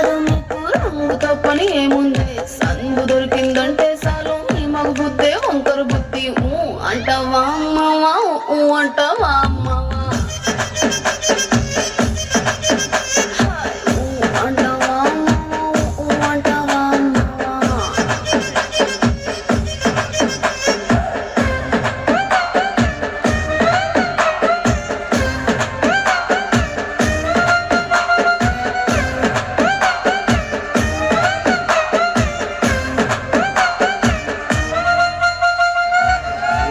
కాదు మీకు రంగుతో పని ఏముంది సందు దొరికిందంటే చాలు మీ మగ బుద్ధే వంకర బుద్ధి అంటావా అమ్మవా అంటావా అమ్మవా అంటావా అమ్మవా అంటావా అమ్మవా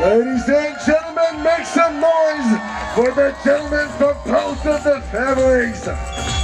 Ladies and gentlemen, make some noise for the gentlemen from both of the families.